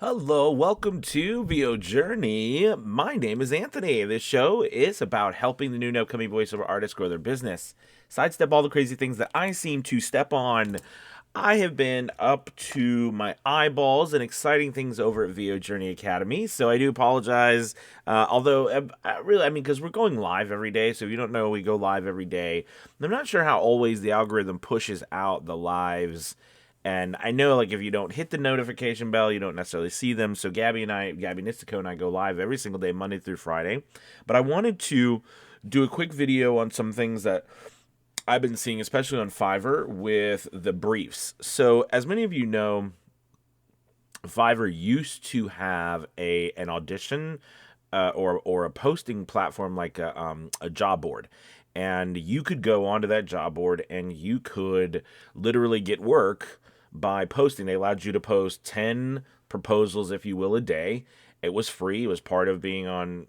Hello, welcome to VO Journey. My name is Anthony. This show is about helping the new and upcoming voiceover artists grow their business, sidestep all the crazy things that I seem to step on. I have been up to my eyeballs and exciting things over at VO Journey Academy, so I do apologize. Although, really, because we're going live every day, so if you don't know, we go live every day. I'm not sure how always the algorithm pushes out the lives, and I know, like, if you don't hit the notification bell, you don't necessarily see them. So Gabby Nistico and I go live every single day, Monday through Friday. But I wanted to do a quick video on some things that I've been seeing, especially on Fiverr, with the briefs. So as many of you know, Fiverr used to have an audition or a posting platform like a job board. And you could go onto that job board and you could literally get work by posting. They allowed you to post 10 proposals, if you will, a day. It was free. It was part of being on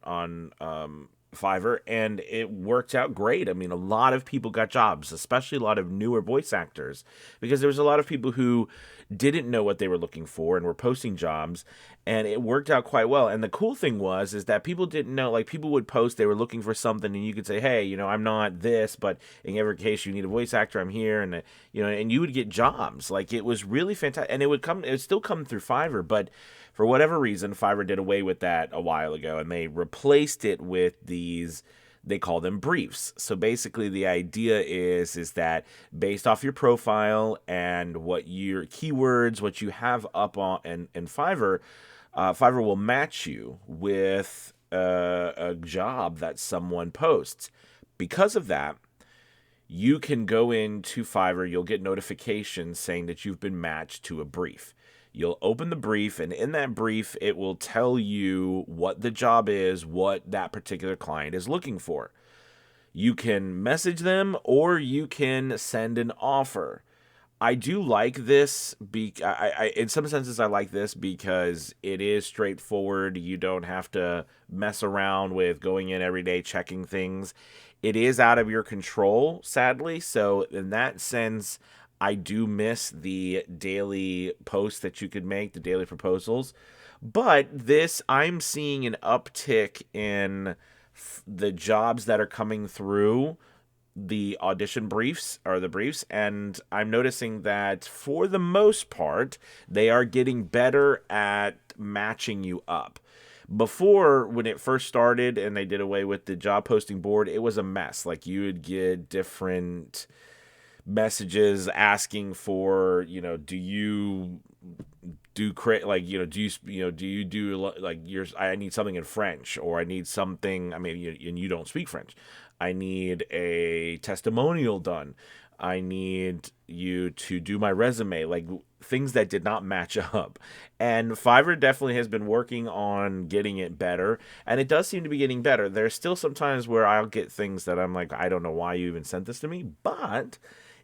Fiverr, and it worked out great. I mean, a lot of people got jobs, especially a lot of newer voice actors, because there was a lot of people who didn't know what they were looking for and were posting jobs, and it worked out quite well. And the cool thing was is that people didn't know, like, people would post they were looking for something, and you could say, hey, I'm not this, but in every case you need a voice actor, I'm here. And and you would get jobs. Like, it was really fantastic, and it would still come through Fiverr, but for whatever reason, Fiverr did away with that a while ago, and they replaced it with these. They call them briefs. So basically, the idea is that based off your profile and what your keywords, what you have up on in Fiverr, Fiverr will match you with a job that someone posts. Because of that, you can go into Fiverr, you'll get notifications saying that you've been matched to a brief. You'll open the brief, and in that brief, it will tell you what the job is, what that particular client is looking for. You can message them or you can send an offer. I do like this. In some senses, I like this because it is straightforward. You don't have to mess around with going in every day checking things. It is out of your control, sadly. So in that sense, I do miss the daily posts that you could make, the daily proposals. But I'm seeing an uptick in the jobs that are coming through the audition briefs or the briefs, and I'm noticing that for the most part they are getting better at matching you up. Before, when it first started and they did away with the job posting board, it was a mess. Like, you would get different messages asking for, do you do create, like, do you do, like, I need something in French, or I need something, and you don't speak French. I need a testimonial done. I need you to do my resume, like things that did not match up. And Fiverr definitely has been working on getting it better, and it does seem to be getting better. There's still some times where I'll get things that I'm like, I don't know why you even sent this to me, but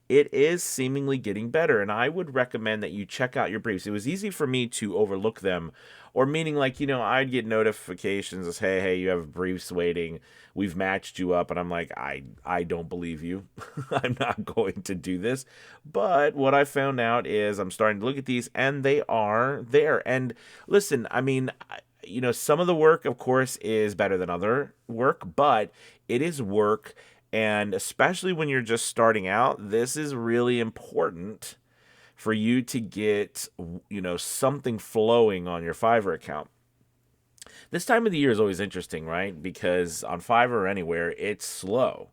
it is seemingly getting better, and I would recommend that you check out your briefs. It was easy for me to overlook them, or meaning, like, I'd get notifications as, hey, you have briefs waiting, we've matched you up, and I'm like, I don't believe you. I'm not going to do this. But what I found out is I'm starting to look at these, and they are there. And listen, some of the work, of course, is better than other work, but it is work. And especially when you're just starting out, this is really important for you to get, something flowing on your Fiverr account. This time of the year is always interesting, right? Because on Fiverr or anywhere, it's slow.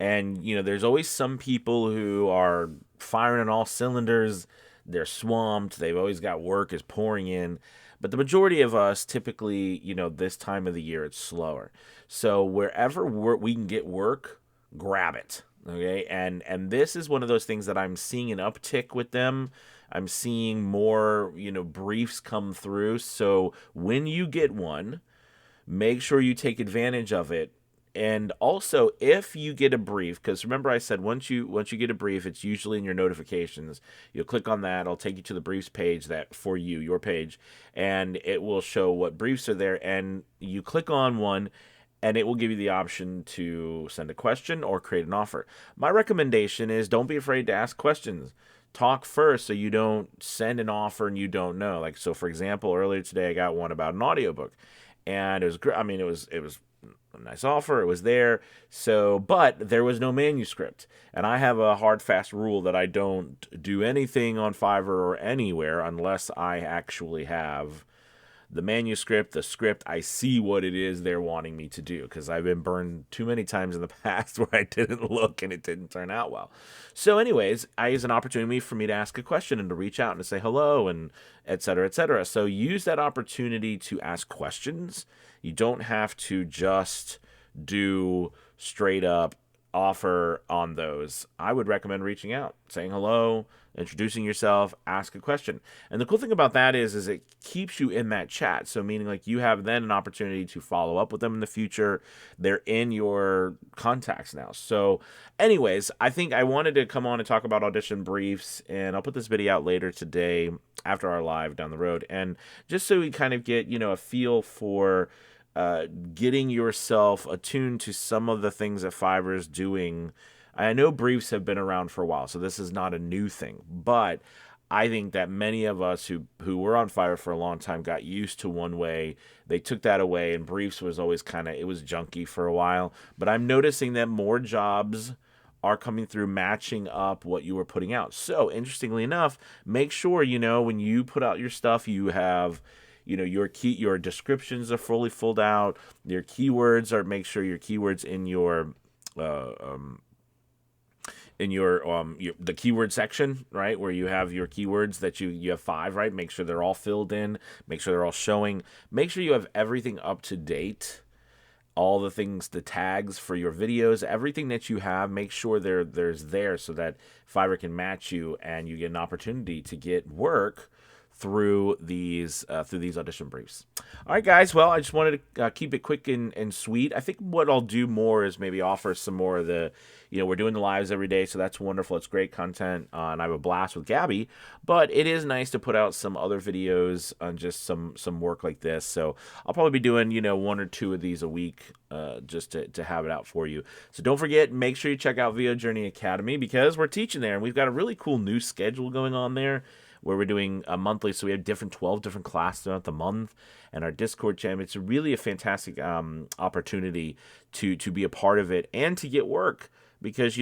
And, there's always some people who are firing on all cylinders. They're swamped. They've always got work is pouring in. But the majority of us, typically, this time of the year, it's slower. So wherever we can get work, grab it. Okay. And this is one of those things that I'm seeing an uptick with them. I'm seeing more, briefs come through. So when you get one, make sure you take advantage of it. And also, if you get a brief, because remember I said once you get a brief, it's usually in your notifications. You'll click on that. It'll take you to the briefs page, that for you, your page, and it will show what briefs are there. And you click on one, and it will give you the option to send a question or create an offer. My recommendation is don't be afraid to ask questions. talk first so you don't send an offer and you don't know. Like, so for example, earlier today I got one about an audiobook, and it was great. I mean, it was a nice offer. It was there. So, but there was no manuscript. And I have a hard, fast rule that I don't do anything on Fiverr or anywhere unless I actually have the manuscript, the script. I see what it is they're wanting me to do, because I've been burned too many times in the past where I didn't look and it didn't turn out well. So, anyways, I use an opportunity for me to ask a question and to reach out and to say hello and et cetera, et cetera. So use that opportunity to ask questions. You don't have to just do straight up offer on those. I would recommend reaching out, saying hello, introducing yourself, ask a question. And the cool thing about that is it keeps you in that chat. So meaning, like, you have then an opportunity to follow up with them in the future. They're in your contacts now. So anyways, I think I wanted to come on and talk about audition briefs, and I'll put this video out later today after our live down the road. And just so we kind of get, a feel for getting yourself attuned to some of the things that Fiverr is doing. I know briefs have been around for a while, so this is not a new thing. But I think that many of us who were on Fiverr for a long time got used to one way. They took that away, and briefs was always it was junky for a while. But I'm noticing that more jobs are coming through matching up what you were putting out. So interestingly enough, make sure, when you put out your stuff, you have your descriptions are fully filled out. Your keywords make sure your keywords in the keyword section, right, where you have your keywords that you have 5, right? Make sure they're all filled in. Make sure they're all showing. Make sure you have everything up to date. All the things, the tags for your videos, everything that you have, make sure there's there so that Fiverr can match you and you get an opportunity to get work through these audition briefs. All right, guys. Well, I just wanted to keep it quick and sweet. I think what I'll do more is maybe offer some more of the, we're doing the lives every day, so that's wonderful. It's great content, and I have a blast with Gabby. But it is nice to put out some other videos on just some work like this. So I'll probably be doing 1 or 2 of these a week, just to have it out for you. So don't forget, make sure you check out VO Journey Academy, because we're teaching there, and we've got a really cool new schedule going on there, where we're doing a monthly. So we have 12 different classes throughout the month, and our Discord channel. It's really a fantastic opportunity to be a part of it and to get work, because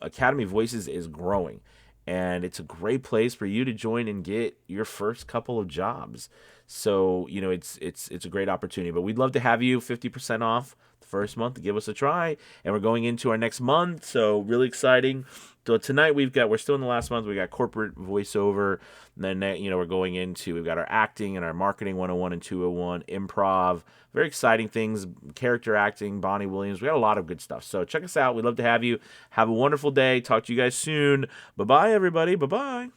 Academy Voices is growing, and it's a great place for you to join and get your first couple of jobs. So it's a great opportunity. But we'd love to have you 50% off the first month to give us a try, and we're going into our next month, so really exciting. So tonight we're still in the last month. We got corporate voiceover. And then we've got our acting and our marketing 101 and 201, improv, very exciting things, character acting, Bonnie Williams. We got a lot of good stuff. So check us out. We'd love to have you. Have a wonderful day. Talk to you guys soon. Bye-bye, everybody. Bye-bye.